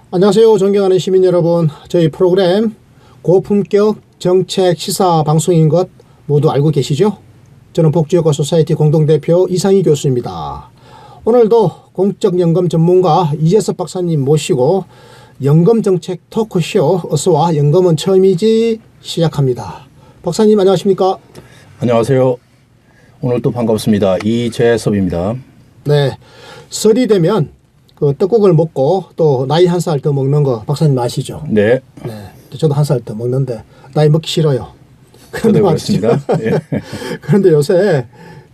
안녕하세요. 존경하는 시민 여러분. 저희 프로그램 고품격 정책 시사 방송인 것 모두 알고 계시죠? 저는 복지효과 소사이티 공동대표 이상희 교수입니다. 오늘도 공적연금 전문가 이재섭 박사님 모시고 연금정책 토크쇼 어서와 연금은 처음이지 시작합니다. 박사님 안녕하십니까? 안녕하세요. 오늘 또 반갑습니다. 이재섭입니다. 네, 설이 되면 그 떡국을 먹고 또 나이 한 살 더 먹는 거 박사님 아시죠? 네. 네, 저도 한 살 더 먹는데 나이 먹기 싫어요. 저도 그렇습니다. 네. 그런데 요새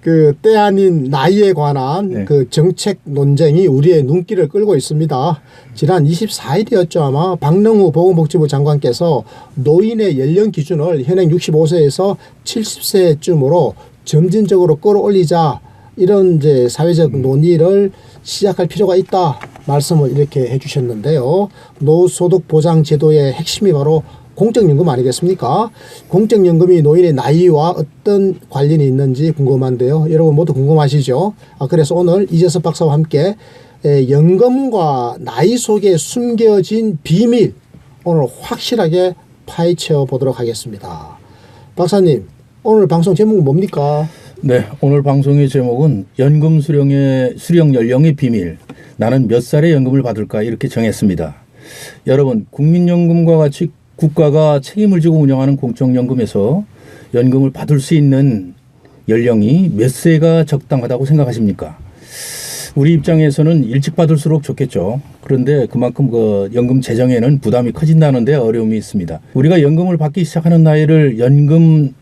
그 때 아닌 나이에 관한 네. 그 정책 논쟁이 우리의 눈길을 끌고 있습니다. 지난 24일이었죠 아마 박능후 보건복지부 장관께서 노인의 연령 기준을 현행 65세에서 70세쯤으로 점진적으로 끌어올리자 이런 이제 사회적 논의를 시작할 필요가 있다 말씀을 이렇게 해주셨는데요. 노소득 보장 제도의 핵심이 바로 공적연금 아니겠습니까? 공적연금이 노인의 나이와 어떤 관련이 있는지 궁금한데요. 여러분 모두 궁금하시죠? 그래서 오늘 이재섭 박사와 함께 연금과 나이 속에 숨겨진 비밀 오늘 확실하게 파헤쳐 보도록 하겠습니다. 박사님, 오늘 방송 제목은 뭡니까? 네, 오늘 방송의 제목은 연금 수령 연령의 비밀. 나는 몇 살에 연금을 받을까 이렇게 정했습니다. 여러분, 국민연금과 같이 국가가 책임을 지고 운영하는 공적연금에서 연금을 받을 수 있는 연령이 몇 세가 적당하다고 생각하십니까? 우리 입장에서는 일찍 받을수록 좋겠죠. 그런데 그만큼 그 연금 재정에는 부담이 커진다는 데 어려움이 있습니다. 우리가 연금을 받기 시작하는 나이를 연금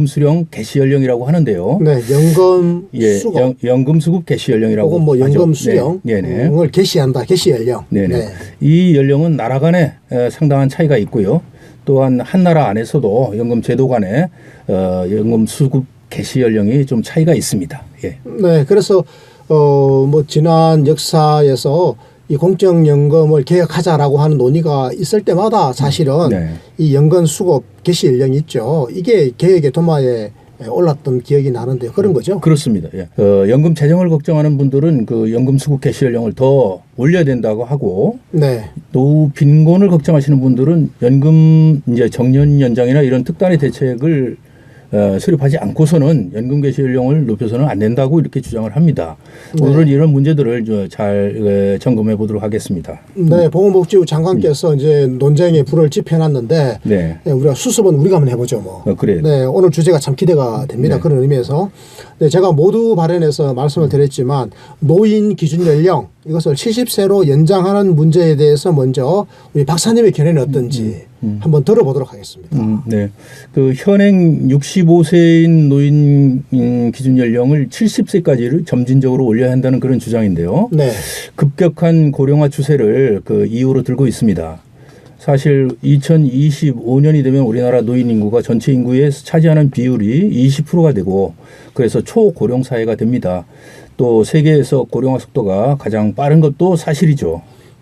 수령 개시 연령이라고 하는데요. 네, 연금 수급. 연금 수급 개시 연령이라고 혹은 뭐 연금 수령을 네. 개시한다. 개시 연령. 네네. 네. 이 연령은 나라 간에 상당한 차이가 있고요. 또한 한 나라 안에서도 연금 제도 간에 연금 수급 개시 연령이 좀 차이가 있습니다. 예. 네, 그래서 뭐 지난 역사에서 이 공적연금을 개혁하자라고 하는 논의가 있을 때마다 사실은 네. 이 연금 수급 개시 연령이 있죠. 이게 개혁의 도마에 올랐던 기억이 나는데요. 그런 거죠? 그렇습니다. 예. 연금 재정을 걱정하는 분들은 그 연금 수급 개시 연령을 더 올려야 된다고 하고, 네. 또 빈곤을 걱정하시는 분들은 연금 이제 정년 연장이나 이런 특단의 대책을 수립하지 않고서는 연금 개시 연령을 높여서는 안 된다고 이렇게 주장을 합니다. 네. 오늘은 이런 문제들을 잘 점검해 보도록 하겠습니다. 네, 보건복지부 장관께서 이제 논쟁에 불을 지펴놨는데 네. 우리가 수습은 우리가 한번 해보죠, 뭐. 그래요. 네, 오늘 주제가 참 기대가 됩니다. 네. 그런 의미에서 네, 제가 모두 발언해서 말씀을 드렸지만 노인 기준 연령 이것을 70세로 연장하는 문제에 대해서 먼저 우리 박사님의 견해는 어떤지 한번 들어보도록 하겠습니다. 네. 그 현행 65세인 노인 기준 연령을 70세까지를 점진적으로 올려야 한다는 그런 주장인데요. 네. 급격한 고령화 추세를 그 이유로 들고 있습니다. 사실 2025년이 되면 우리나라 노인 인구가 전체 인구에 차지하는 비율이 20%가 되고 그래서 초고령 사회가 됩니다. 또 세계에서 고령화 속도가 가장 빠른 것도 사실이죠.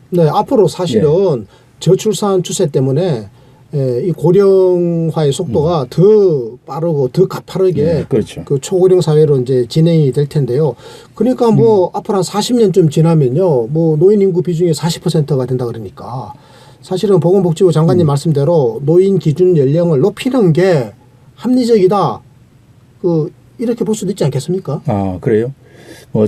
네, 앞으로 사실은 저출산 추세 때문에 이 고령화의 속도가 더 빠르고 더 가파르게 그렇죠. 그 초고령 사회로 이제 진행이 될 텐데요. 그러니까 뭐 앞으로 한 40년쯤 지나면요, 뭐 노인 인구 비중이 40%가 된다 그러니까 사실은 보건복지부 장관님 말씀대로 노인 기준 연령을 높이는 게 합리적이다. 이렇게 볼 수도 있지 않겠습니까? 아, 그래요?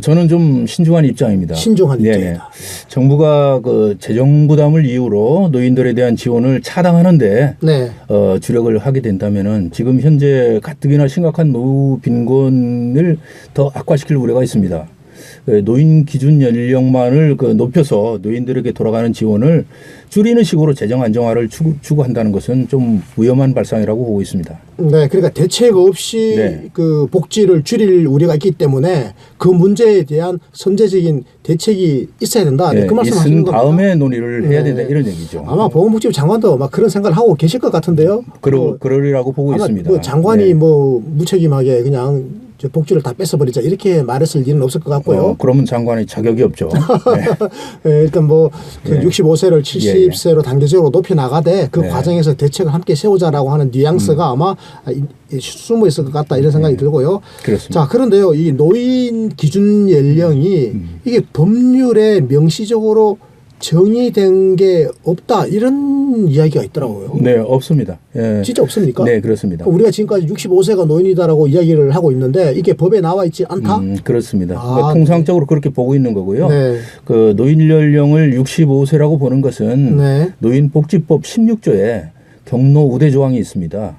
저는 좀 신중한 입장입니다. 신중한 네네. 입장이다. 정부가 그 재정 부담을 이유로 노인들에 대한 지원을 차단하는데 네. 주력을 하게 된다면은 지금 현재 가뜩이나 심각한 노후 빈곤을 더 악화시킬 우려가 있습니다. 노인 기준 연령만을 높여서 노인들에게 돌아가는 지원을 줄이는 식으로 재정 안정화를 추구한다는 것은 좀 위험한 발상이라고 보고 있습니다. 네, 그러니까 대책 없이 네. 그 복지를 줄일 우려가 있기 때문에 그 문제에 대한 선제적인 대책이 있어야 된다. 네, 그 말씀하시는 있은 겁니다. 다음에 논의를 해야 네. 된다 이런 얘기죠. 아마 보건복지부 장관도 막 그런 생각을 하고 계실 것 같은데요. 그러리라고 보고 아마 있습니다. 뭐 장관이 네. 뭐 무책임하게 그냥 저 복지를 다 뺏어버리자 이렇게 말했을 일은 없을 것 같고요. 그러면 장관의 자격이 없죠. 네. 네, 일단 뭐 그 네. 65세를 70세로 단계적으로 높여 나가되 그 네. 과정에서 대책을 함께 세우자라고 하는 뉘앙스가 아마 숨어 있을 것 같다 이런 생각이 들고요. 그렇습니다. 자, 그런데요, 이 노인 기준 연령이 이게 법률에 명시적으로 정의된 게 없다 이런 이야기가 있더라고요. 네, 없습니다. 예. 진짜 없습니까? 네, 그렇습니다. 우리가 지금까지 65세가 노인이다라고 이야기를 하고 있는데 이게 법에 나와 있지 않다? 그렇습니다. 아, 그러니까 통상적으로 그렇게 보고 있는 거고요. 네. 그 노인 연령을 65세라고 보는 것은 네. 노인복지법 16조에 경로 우대 조항이 있습니다.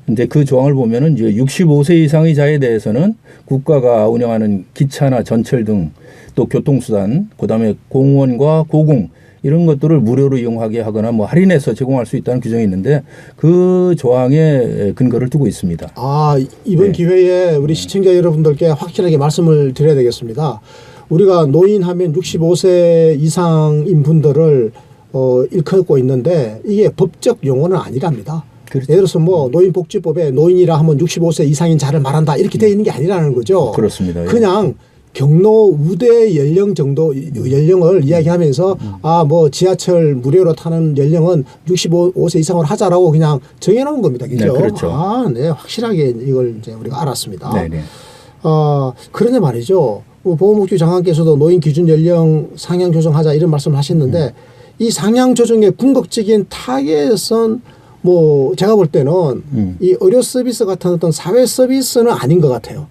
근데 그 조항을 보면은 이제 65세 이상의 자에 대해서는 국가가 운영하는 기차나 전철 등 또 교통수단, 그다음에 공원과 고궁 이런 것들을 무료로 이용하게 하거나 뭐 할인해서 제공할 수 있다는 규정이 있는데 그 조항에 근거를 두고 있습니다. 아, 이번 네. 기회에 우리 시청자 여러분들께 확실하게 말씀을 드려야 되겠습니다. 우리가 노인하면 65세 이상인 분들을 일컫고 있는데 이게 법적 용어는 아니랍니다. 그렇죠. 예를 들어서 뭐 노인복지법에 노인이라 하면 65세 이상인 자를 말한다 이렇게 되어 있는 게 아니라는 거죠. 그렇습니다. 예. 그냥 경로 우대 연령 정도 연령을 이야기하면서 아 뭐 지하철 무료로 타는 연령은 65세 이상으로 하자라고 그냥 정해놓은 겁니다. 그죠? 네, 그렇죠. 아, 네, 확실하게 이걸 이제 우리가 알았습니다. 네네. 그런데 말이죠. 뭐 보건복지 장관께서도 노인 기준 연령 상향 조정하자 이런 말씀을 하셨는데 이 상향 조정의 궁극적인 타겟은 뭐 제가 볼 때는 이 의료 서비스 같은 어떤 사회 서비스는 아닌 것 같아요.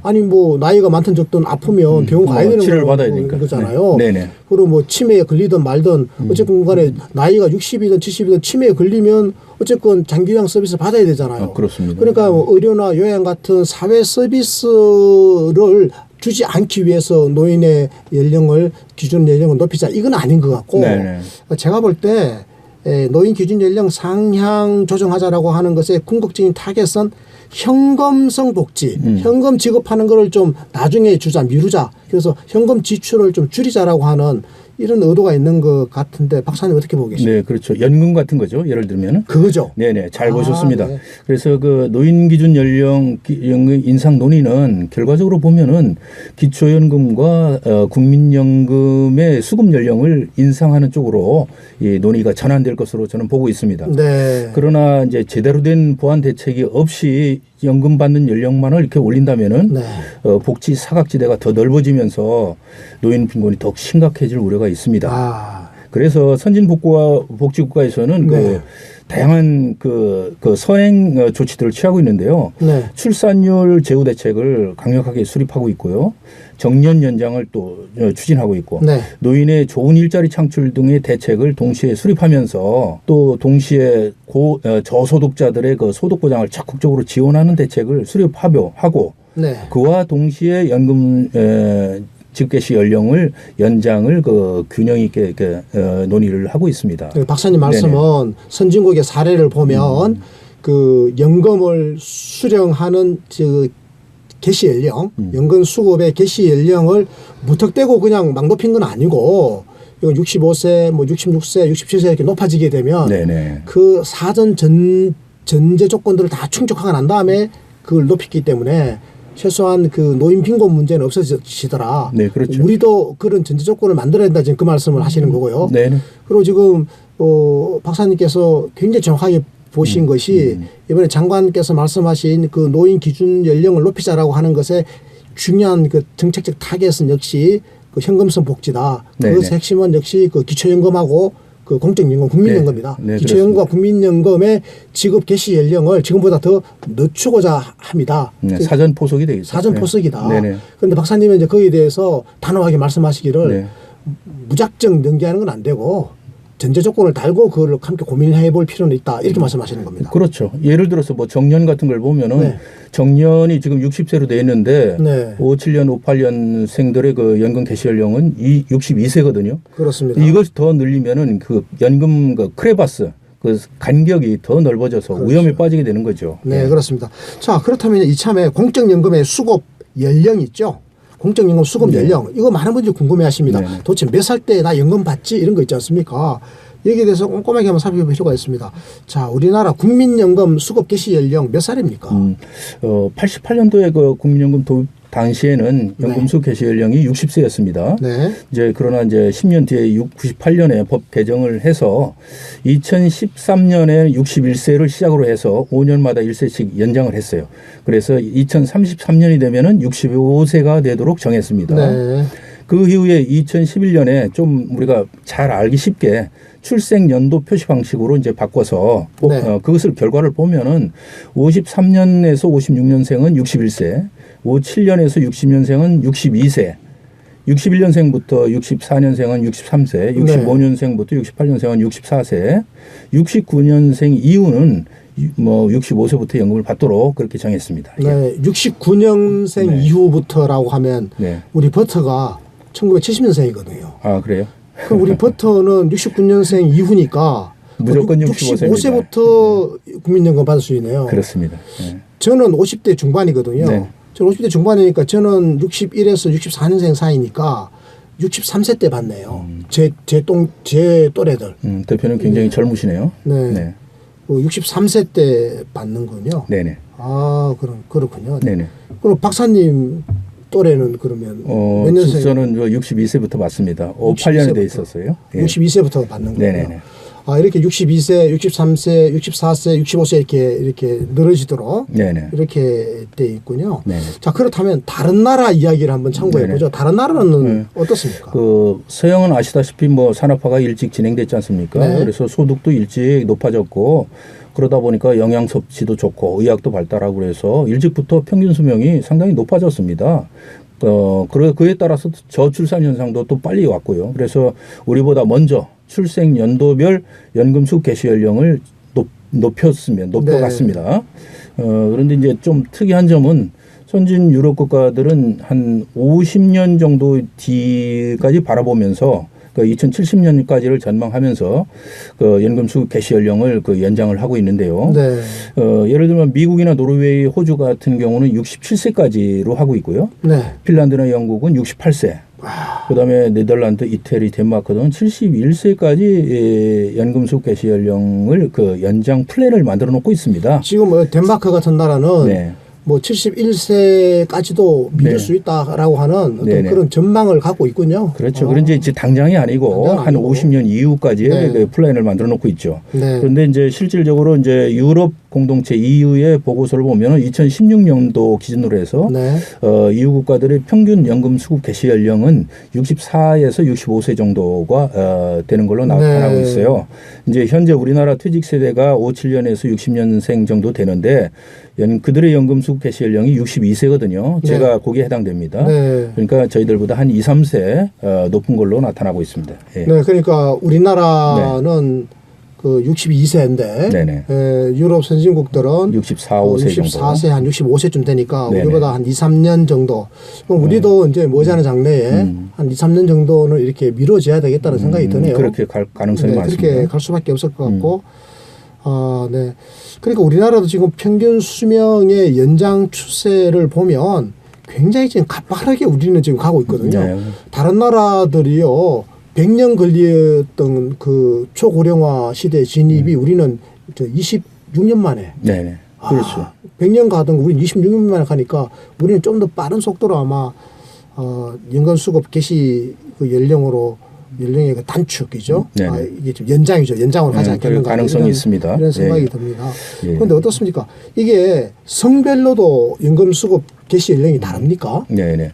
아니 뭐 나이가 많든 적든 아프면 병원 가야 되는 치료를 받아야 되니까. 거잖아요. 네. 네네. 그리고 뭐 치매에 걸리든 말든 어쨌든 간에 나이가 60이든 70이든 치매에 걸리면 어쨌든 장기요양 서비스 받아야 되잖아요. 그렇습니다. 그러니까 뭐 의료나 요양 같은 사회 서비스를 주지 않기 위해서 노인의 연령을 기준 연령을 높이자 이건 아닌 것 같고 네네. 제가 볼 때 노인 기준 연령 상향 조정하자라고 하는 것의 궁극적인 타겟은 현금성 복지, 현금 지급하는 거를 좀 나중에 주자, 미루자. 그래서 현금 지출을 좀 줄이자라고 하는 이런 의도가 있는 것 같은데 박사님 어떻게 보고 계십니까? 네, 그렇죠. 연금 같은 거죠. 예를 들면은. 그거죠. 네네, 잘 보셨습니다. 네. 그래서 그 노인 기준 연령 인상 논의는 결과적으로 보면은 기초연금과 국민연금의 수급 연령을 인상하는 쪽으로 이 논의가 전환될 것으로 저는 보고 있습니다. 네. 그러나 이제 제대로 된 보완 대책이 없이 연금 받는 연령만을 이렇게 올린다면은 네. 복지 사각지대가 더 넓어지면서 노인 빈곤이 더욱 심각해질 우려가 있습니다. 아. 그래서 선진복지국가에서는 네. 그 다양한 그 선행 조치들을 취하고 있는데요. 네. 출산율 제고 대책을 강력하게 수립하고 있고요. 정년 연장을 또 추진하고 있고 네. 노인의 좋은 일자리 창출 등의 대책을 동시에 수립하면서 또 동시에 저소득자들의 그 소득 보장을 적극적으로 지원하는 대책을 수립하고 네. 그와 동시에 연금 직계시 연령을 연장을 그 균형 있게 논의를 하고 있습니다. 박사님 말씀은 네네. 선진국의 사례를 보면 그 연금을 수령하는 개시 연령, 연금 수급의 개시 연령을 무턱대고 그냥 막 높인 건 아니고 이건 65세, 뭐 66세, 67세 이렇게 높아지게 되면 네네. 그 사전 전제 조건들을 다 충족하고 난 다음에 그걸 높였기 때문에 최소한 그 노인 빈곤 문제는 없어지더라. 네, 그렇죠. 우리도 그런 전제 조건을 만들어야 된다 지금 그 말씀을 하시는 거고요. 네. 그리고 지금 박사님께서 굉장히 정확하게 보신 것이 이번에 장관께서 말씀하신 그 노인 기준 연령을 높이자라고 하는 것에 중요한 그 정책적 타겟은 역시 그 현금성 복지다. 그것의 핵심은 역시 그 기초연금하고 그 공적연금, 국민연금이다. 네, 기초연금과 국민연금의 지급 개시 연령을 지금보다 더 늦추고자 합니다. 네, 사전 포석이 되겠죠. 사전 포석이다. 네네. 그런데 박사님은 이제 거기에 대해서 단호하게 말씀하시기를 네. 무작정 연기하는 건 안 되고 전제 조건을 달고 그걸 함께 고민해 볼 필요는 있다. 이렇게 말씀하시는 겁니다. 그렇죠. 예를 들어서 뭐 정년 같은 걸 보면은 네. 정년이 지금 60세로 돼 있는데 네. 57년, 58년생들의 그 연금 개시 연령은 62세거든요. 그렇습니다. 이것 더 늘리면은 그 연금 그 크레바스 그 간격이 더 넓어져서 그렇죠. 위험에 빠지게 되는 거죠. 네, 그렇습니다. 자, 그렇다면 이참에 공적연금의 수급 연령 있죠? 공적연금 수급 연령 이거 많은 분들이 궁금해하십니다. 도대체 몇 살 때 나 연금 받지 이런 거 있지 않습니까? 여기에 대해서 꼼꼼하게 한번 살펴볼 필요가 있습니다. 자, 우리나라 국민연금 수급 개시 연령 몇 살입니까? 88년도에 그 국민연금 도입 당시에는 연금수 개시 연령이 60세였습니다. 네. 이제 그러나 이제 10년 뒤에 98년에 법 개정을 해서 2013년에 61세를 시작으로 해서 5년마다 1세씩 연장을 했어요. 그래서 2033년이 되면은 65세가 되도록 정했습니다. 네. 그 이후에 2011년에 좀 우리가 잘 알기 쉽게 출생 연도 표시 방식으로 이제 바꿔서 네. 그것을 결과를 보면은 53년에서 56년생은 61세, 57년에서 60년생은 62세, 61년생부터 64년생은 63세, 65년생부터 68년생은 64세, 69년생 이후는 뭐 65세부터 연금을 받도록 그렇게 정했습니다. 네, 69년생 네. 이후부터라고 하면 네. 우리 버터가 1970년생이거든요. 아, 그래요? 그럼 우리 버터는 69년생 이후니까 무조건 65세 입니다. 65세부터 국민연금 받을 수 있네요. 그렇습니다. 네. 저는 50대 중반이거든요. 네. 저는 50대 중반이니까 저는 61에서 64년생 사이니까 63세 때 받네요. 제 또래들. 대표는 굉장히 젊으시네요. 네. 네. 63세 때 받는군요. 네네. 아, 그렇군요. 네네. 그럼 박사님 또래는 그러면 몇 년생? 저는 62세부터 받습니다. 62 8년에 돼 세부터. 있었어요. 예. 62세부터 받는 거예요. 네네네. 아, 이렇게 62세, 63세, 64세, 65세 이렇게 늘어지도록 네네. 이렇게 돼 있군요. 네네. 자, 그렇다면 다른 나라 이야기를 한번 참고해 보죠. 다른 나라는 어떻습니까? 그 서양은 아시다시피 뭐 산업화가 일찍 진행됐지 않습니까? 네. 그래서 소득도 일찍 높아졌고 그러다 보니까 영양 섭취도 좋고 의학도 발달하고 그래서 일찍부터 평균 수명이 상당히 높아졌습니다. 그에 따라서 저출산 현상도 또 빨리 왔고요. 그래서 우리보다 먼저 출생 연도별 연금 수급 개시 연령을 높여갔습니다. 그런데 이제 좀 특이한 점은 선진 유럽 국가들은 한 50년 정도 뒤까지 바라보면서 그 2070년까지를 전망하면서 그 연금 수급 개시 연령을 그 연장을 하고 있는데요. 네. 예를 들면 미국이나 노르웨이, 호주 같은 경우는 67세까지로 하고 있고요. 네. 핀란드나 영국은 68세. 그다음에 네덜란드, 이태리, 덴마크 등은 71세까지 연금 수급 개시 연령을 그 연장 플랜을 만들어 놓고 있습니다. 지금 덴마크 같은 나라는 네. 뭐 71세까지도 믿을 네. 수 있다라고 하는 어떤 네네. 그런 전망을 갖고 있군요. 그렇죠. 그런데 이제 당장이 아니고 당장 한 아니고. 50년 이후까지의 네. 그 플랜을 만들어 놓고 있죠. 네. 그런데 이제 실질적으로 이제 유럽 공동체 EU의 보고서를 보면 2016년도 기준으로 해서 네. EU 국가들의 평균 연금 수급 개시 연령은 64에서 65세 정도가 되는 걸로 나타나고 네. 있어요. 이제 현재 우리나라 퇴직 세대가 57년에서 60년생 정도 되는데 그들의 연금 수급 개시 연령이 62세거든요. 제가 네. 거기에 해당됩니다. 네. 그러니까 저희들보다 한 2, 3세 높은 걸로 나타나고 있습니다. 예. 네, 그러니까 우리나라는 그 62세인데 네네. 유럽 선진국들은 64, 5세 정도. 64세 한 65세쯤 되니까 네네. 우리보다 한 2, 3년 정도. 그럼 우리도 이제 머지않은 장래에 한 2, 3년 정도는 이렇게 미뤄져야 되겠다는 생각이 드네요. 그렇게 갈 가능성이 네, 많습니다. 그렇게 갈 수밖에 없을 것 같고. 네. 그러니까 우리나라도 지금 평균 수명의 연장 추세를 보면 굉장히 지금 가파르게 우리는 지금 가고 있거든요. 네. 다른 나라들이요, 100년 걸렸던 그 초고령화 시대 진입이 우리는 저 26년 만에. 네네. 그렇죠. 100년 가던 거 우리는 26년 만에 가니까 우리는 좀 더 빠른 속도로 아마 연금 수급 개시 그 연령의 그 단축이죠. 네네. 이게 좀 연장이죠. 연장을 하지 네, 않겠는가. 가능성이 이런, 있습니다. 이런 생각이 예. 듭니다. 예. 그런데 어떻습니까? 이게 성별로도 연금 수급 개시 연령이 다릅니까? 네네.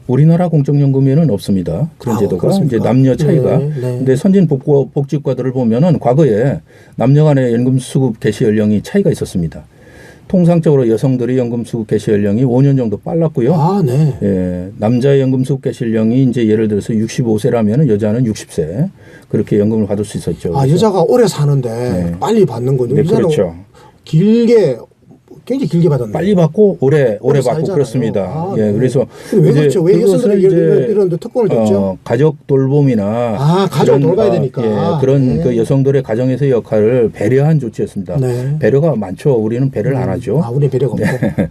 우리나라 공적연금에는 없습니다. 그런 제도가 그렇습니까? 이제 남녀 차이가. 네, 네. 근데 선진 복지국가들을 보면은 과거에 남녀 간의 연금 수급 개시 연령이 차이가 있었습니다. 통상적으로 여성들의 연금 수급 개시 연령이 5년 정도 빨랐고요. 네. 예, 남자의 연금 수급 개시 연령이 이제 예를 들어서 65세라면 여자는 60세 그렇게 연금을 받을 수 있었죠. 그래서 여자가 오래 사는데 네. 빨리 받는군요. 네, 여자는 그렇죠. 굉장히 길게 받았네요. 빨리 받고 오래 받고 살잖아요. 그렇습니다. 예, 네. 그래서 왜 이제 그렇죠? 왜 그것을 여성들이 이제 이런 데 특권을 줬죠? 가족 돌봄이나 가족 그런, 돌봐야 되니까. 예, 그런 네. 그 여성들의 가정에서의 역할을 배려한 조치였습니다. 네. 배려가 많죠. 우리는 배려를 안 하죠. 우리 배려가 없고.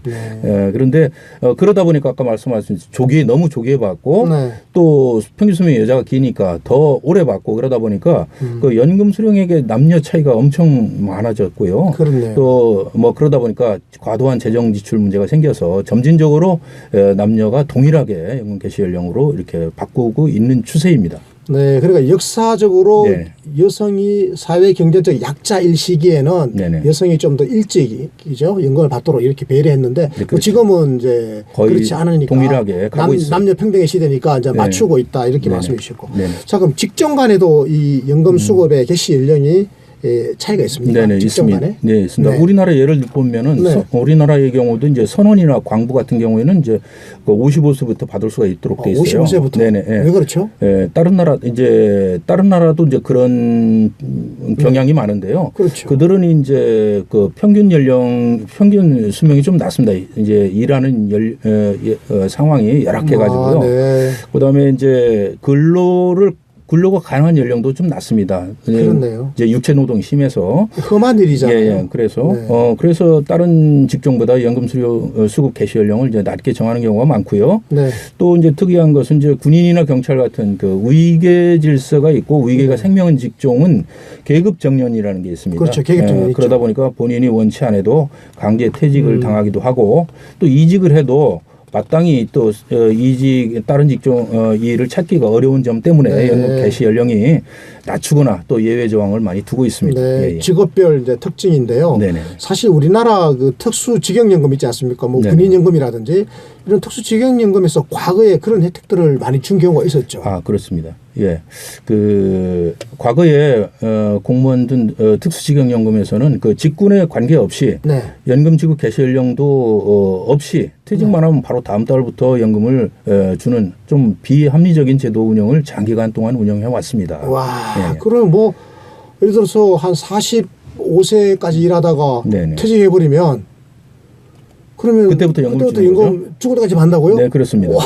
네. 예, 그런데 그러다 보니까 아까 말씀하신 너무 조기에 받고 네. 또 평균 수명이 여자가 기니까 더 오래 받고 그러다 보니까 그 연금 수령액의 남녀 차이가 엄청 많아졌고요. 그렇네요. 또 뭐 그러다 보니까 과도한 재정 지출 문제가 생겨서 점진적으로 남녀가 동일하게 연금 개시 연령으로 이렇게 바꾸고 있는 추세입니다. 네, 그러니까 역사적으로 네. 여성이 사회 경제적 약자일 시기에는 네네. 여성이 좀 더 일찍이죠 연금을 받도록 이렇게 배려했는데 뭐 그렇죠. 지금은 이제 거의 그렇지 않으니까 동일하게 가고 있어요. 남녀 평등의 시대니까 이제 네네. 맞추고 있다 이렇게 네네. 말씀해 주셨고 네네. 자 그럼 직종 간에도 이 연금 수급의 개시 연령이 차이가 있습니까? 네네, 직종 있습니다. 간에? 네, 있습니다. 네. 우리나라 예를 보면은 네. 우리나라의 경우도 이제 선원이나 광부 같은 경우에는 이제 그 55세부터 받을 수가 있도록 돼 있어요. 55세부터. 네네. 예. 왜 그렇죠? 예, 다른 나라도 이제 그런 경향이 많은데요. 그렇죠. 그들은 이제 그 평균 수명이 좀 낮습니다. 이제 일하는 상황이 열악해 가지고요. 네. 그다음에 이제 근로가 가능한 연령도 좀 낮습니다. 그렇네요. 이제 육체 노동이 심해서. 험한 일이잖아요. 예. 그래서 네. 그래서 다른 직종보다 연금 수급 개시 연령을 이제 낮게 정하는 경우가 많고요. 네. 또 이제 특이한 것은 이제 군인이나 경찰 같은 그 위계 질서가 있고 위계가 생명인 직종은 계급 정년이라는 게 있습니다. 그렇죠. 계급 정년 있죠. 그러다 보니까 본인이 원치 않아도 강제 퇴직을 당하기도 하고 또 이직을 해도 마땅히 또 다른 직종 일을 찾기가 어려운 점 때문에 네. 연금 개시 연령이 낮추거나 또 예외 조항을 많이 두고 있습니다. 네. 예. 직업별 이제 특징인데요. 네네. 사실 우리나라 그 특수 직영연금 있지 않습니까? 뭐 네네. 군인연금이라든지 이런 특수 직영연금에서 과거에 그런 혜택들을 많이 준 경우가 있었죠. 아, 그렇습니다. 예. 그 과거에 공무원들 특수직영연금에서는 그 직군에 관계없이 네. 연금 지급 개시 연령도 없이 퇴직만 하면 바로 다음 달부터 연금을 주는 좀 비합리적인 제도 운영을 장기간 동안 운영해 왔습니다. 와, 예. 그럼 뭐 예를 들어서 한 45세까지 일하다가 네네. 퇴직해버리면 그러면 그때부터 연금 주는 연금 죽을 때까지 받는다고요? 네, 그렇습니다. 와,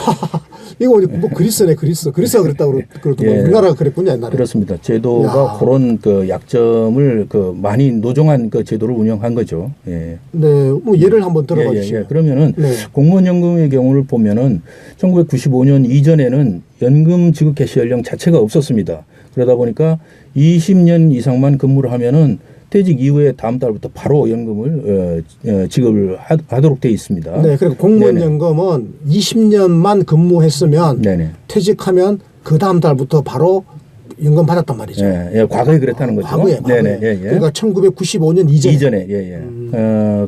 이거 뭐 그리스네 그리스가 그랬다고 그러더만 예. 우리나라가 그랬군요 옛날에. 그렇습니다. 제도가 야. 그런 그 약점을 그 많이 노정한 그 제도를 운영한 거죠. 예. 네, 뭐 예를 한번 들어봐 주시면. 그러면은 네. 공무원연금의 경우를 보면은 1995년 이전에는 연금 지급 개시 연령 자체가 없었습니다. 그러다 보니까 20년 이상만 근무를 하면은 퇴직 이후에 다음 달부터 바로 연금을 지급을 하도록 되어 있습니다. 네, 그리고 공무원연금은 20년만 근무했으면 네네. 퇴직하면 그 다음 달부터 바로 연금 받았단 말이죠. 예, 과거에 그랬다는 거죠. 과거에. 네네. 예. 그러니까 1995년 이전에.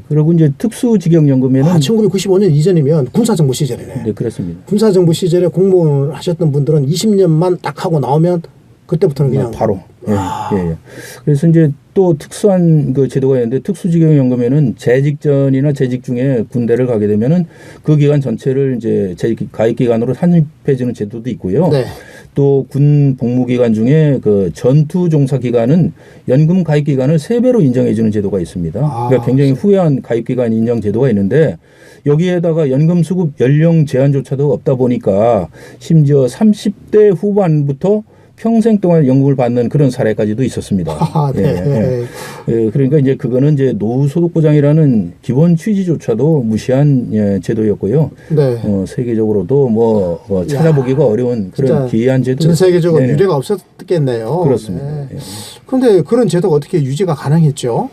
그리고 이제 특수직영연금에는 1995년 이전이면 군사정부 시절이네. 네, 그렇습니다. 군사정부 시절에 공무원을 하셨던 분들은 20년만 딱 하고 나오면 그때부터는 그냥 바로. 예. 그래서 이제 또 특수한 그 제도가 있는데 특수직영연금에는 재직 전이나 재직 중에 군대를 가게 되면은 그 기간 전체를 이제 가입 기간으로 산입해 주는 제도도 있고요. 네. 또 군 복무 기간 중에 그 전투 종사 기간은 연금 가입 기간을 3배로 인정해 주는 제도가 있습니다. 그러니까 굉장히 후회한 가입 기간 인정 제도가 있는데 여기에다가 연금 수급 연령 제한조차도 없다 보니까 심지어 30대 후반부터 평생 동안 연금을 받는 그런 사례까지도 있었습니다. 아, 네. 그러니까 이제 그거는 이제 노후소득보장이라는 기본 취지조차도 무시한 제도였고요. 네. 세계적으로도 찾아보기가 어려운 그런 기이한 제도. 전 세계적으로 유례가 없었겠네요. 그렇습니다. 네. 그런데 그런 제도가 어떻게 유지가 가능했죠?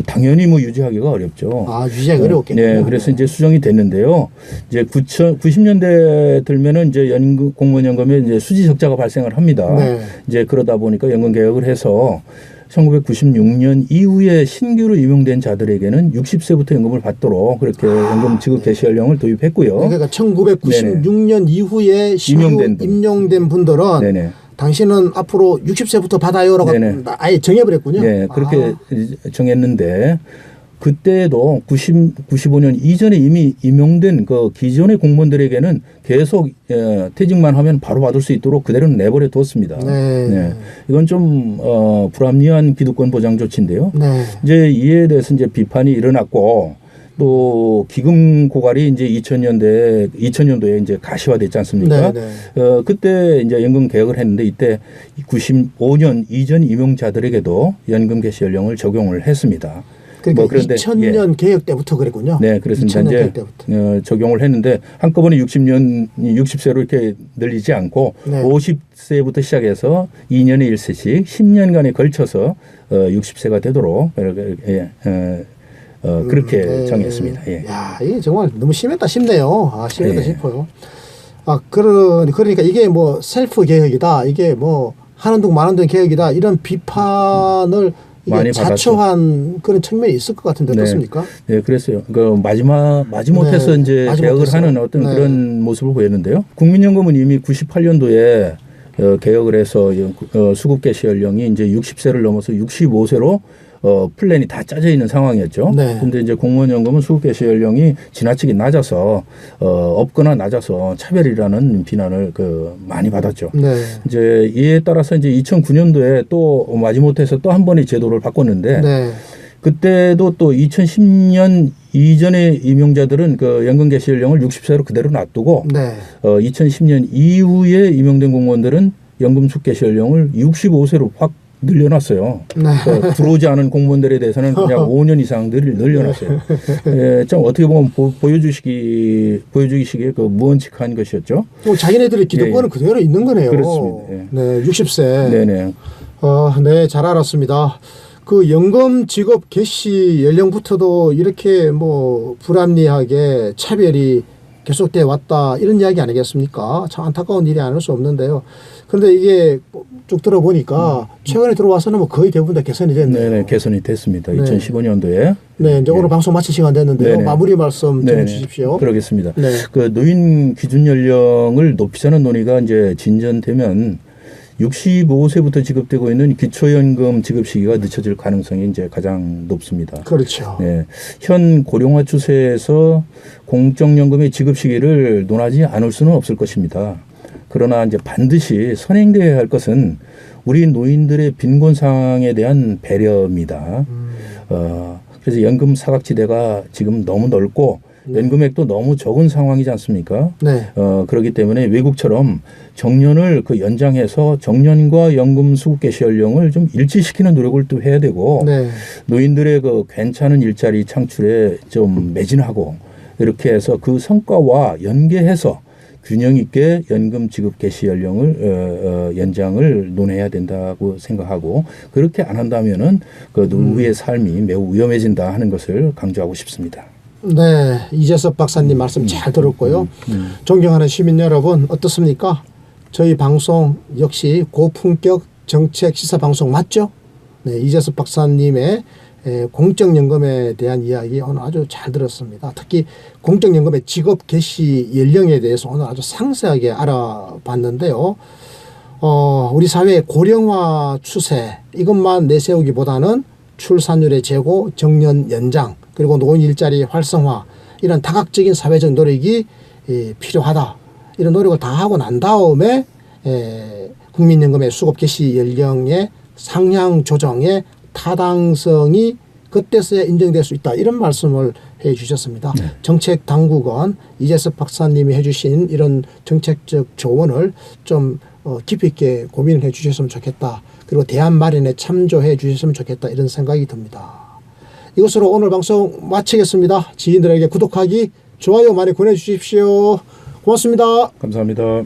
당연히 유지하기가 어렵죠. 아, 유지하기 어렵겠네요. 네, 그래서 이제 수정이 됐는데요. 이제 90년대 들면은 이제 공무원연금에 이제 수지 적자가 발생을 합니다. 네. 이제 그러다 보니까 연금 개혁을 해서 1996년 이후에 신규로 임용된 자들에게는 60세부터 연금을 받도록 그렇게 연금 지급 개시 연령을 도입했고요. 그러니까 1996년 이후에 신규 임용된 분들은 네네. 당신은 앞으로 60세부터 받아요라고 아예 정해버렸군요. 네, 그렇게 정했는데 그때도 95년 이전에 이미 임용된 그 기존의 공무원들에게는 계속 퇴직만 하면 바로 받을 수 있도록 그대로 내버려 뒀습니다. 네. 이건 좀 불합리한 기득권 보장 조치인데요. 네. 이제 이에 대해서 이제 비판이 일어났고 또 기금 고갈이 이제 2000년도에 이제 가시화됐지 않습니까? 네. 그때 이제 연금 개혁을 했는데 이때 95년 이전 임용자들에게도 연금 개시 연령을 적용을 했습니다. 그러니까 2000년 개혁 때부터 그랬군요. 네, 그렇습니다. 이제 적용을 했는데 한꺼번에 60세로 이렇게 늘리지 않고 50세부터 시작해서 2년에 1세씩 10년간에 걸쳐서 60세가 되도록 그렇게 정했습니다. 예. 야, 이게 정말 너무 심했다 싶네요. 심했다 싶어요. 그러니까 이게 셀프 개혁이다. 이게 한원동 만원동 개혁이다 이런 비판을 많이 이게 자초한 그런 측면이 있을 것 같은데 어떻습니까? 네, 그랬어요. 그 마지못해서 네, 이제 마지못해서. 개혁을 하는 어떤 네. 그런 모습을 보였는데요. 국민연금은 이미 98년도에 개혁을 해서 수급 개시 연령이 이제 60세를 넘어서 65세로 플랜이 다 짜져 있는 상황이었죠. 네. 근데 이제 공무원연금은 수급 개시 연령이 지나치게 낮아서 없거나 낮아서 차별이라는 비난을 많이 받았죠. 네. 이제 이에 따라서 이제 2009년도에 또 마지못해서 또 한 번의 제도를 바꿨는데 네. 그때도 또 2010년 이전의 임용자들은 그 연금 개시 연령을 60세로 그대로 놔두고 네. 2010년 이후에 임용된 공무원들은 연금 수급 개시 연령을 65세로 확 늘려놨어요. 네. 들어오지 않은 공무원들에 대해서는 그냥 5년 이상 늘려놨어요. 예, 좀 어떻게 보면 보여주시기에 그 무언칙한 것이었죠. 자기네들의 기득권은 그대로 있는 거네요. 그렇습니다. 예. 네, 60세. 네네. 네, 잘 알았습니다. 그 연금 지급 개시 연령부터도 이렇게 뭐 불합리하게 차별이 계속돼 왔다 이런 이야기 아니겠습니까? 참 안타까운 일이 아닐 수 없는데요. 그런데 이게 쭉 들어보니까 최근에 들어와서는 뭐 거의 대부분 다 개선이 됐네요. 네네, 개선이 됐습니다. 네. 2015년도에. 네, 이제 오늘 방송 마칠 시간 됐는데요. 네네. 마무리 말씀 좀 주십시오. 그러겠습니다. 네. 그 노인 기준 연령을 높이자는 논의가 이제 진전되면 65세부터 지급되고 있는 기초연금 지급 시기가 늦춰질 가능성이 이제 가장 높습니다. 그렇죠. 네. 현 고령화 추세에서 공적연금의 지급 시기를 논하지 않을 수는 없을 것입니다. 그러나 이제 반드시 선행되어야 할 것은 우리 노인들의 빈곤 상황에 대한 배려입니다. 그래서 연금 사각지대가 지금 너무 넓고 연금액도 너무 적은 상황이지 않습니까? 네. 그렇기 때문에 외국처럼 정년을 연장해서 정년과 연금 수급 개시 연령을 좀 일치시키는 노력을 또 해야 되고 네. 노인들의 그 괜찮은 일자리 창출에 좀 매진하고 이렇게 해서 그 성과와 연계해서 균형 있게 연금 지급 개시 연령을 연장을 논해야 된다고 생각하고 그렇게 안 한다면은 그 노후의 삶이 매우 위험해진다 하는 것을 강조하고 싶습니다. 네, 이재섭 박사님 말씀 잘 들었고요. 존경하는 시민 여러분 어떻습니까? 저희 방송 역시 고품격 정책 시사 방송 맞죠? 네, 이재섭 박사님의 공적연금에 대한 이야기 오늘 아주 잘 들었습니다. 특히 공적연금의 직업 개시 연령에 대해서 오늘 아주 상세하게 알아봤는데요. 우리 사회의 고령화 추세 이것만 내세우기보다는 출산율의 제고, 정년 연장 그리고 노인 일자리 활성화 이런 다각적인 사회적 노력이 필요하다. 이런 노력을 다 하고 난 다음에 국민연금의 수급 개시 연령의 상향 조정의 타당성이 그때서야 인정될 수 있다. 이런 말씀을 해 주셨습니다. 네. 정책 당국은 이재섭 박사님이 해 주신 이런 정책적 조언을 좀 깊이 있게 고민을 해 주셨으면 좋겠다. 그리고 대안 마련에 참조해 주셨으면 좋겠다. 이런 생각이 듭니다. 이것으로 오늘 방송 마치겠습니다. 지인들에게 구독하기, 좋아요 많이 보내주십시오. 고맙습니다. 감사합니다.